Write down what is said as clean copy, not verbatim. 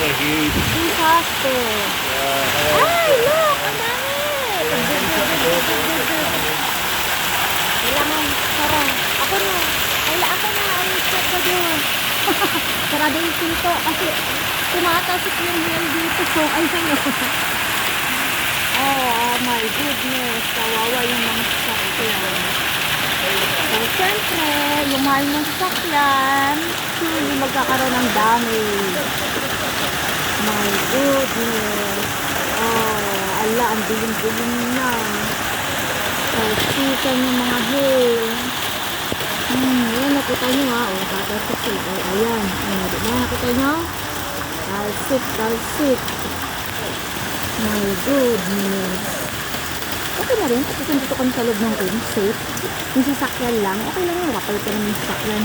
Disaster. Ay, look! Ang dami! Kailangan, tara. Ako na. Ako na. Ay, check ko doon. Sarado yung pinto kasi tumatasik yung wheel dito. So, ay, sa'yo. Oh my goodness. Kawawa yung mga sasakyan. So, syempre, yung mahal ng sasakyan, yung magkakaroon ng damage. My goodness. Oh, ala, ang dilim-dilim na. Sikan yung mga hail. Ayan, nakita nyo ha. O, tatasok sila. O, ayan. Diba, nakita nyo? Talsik. My goodness. Okay na rin. Kasi kung dito kami sa loob ng room, safe. Yung sasakyan lang. Okay lang yung kapal ko naman yung sasakyan.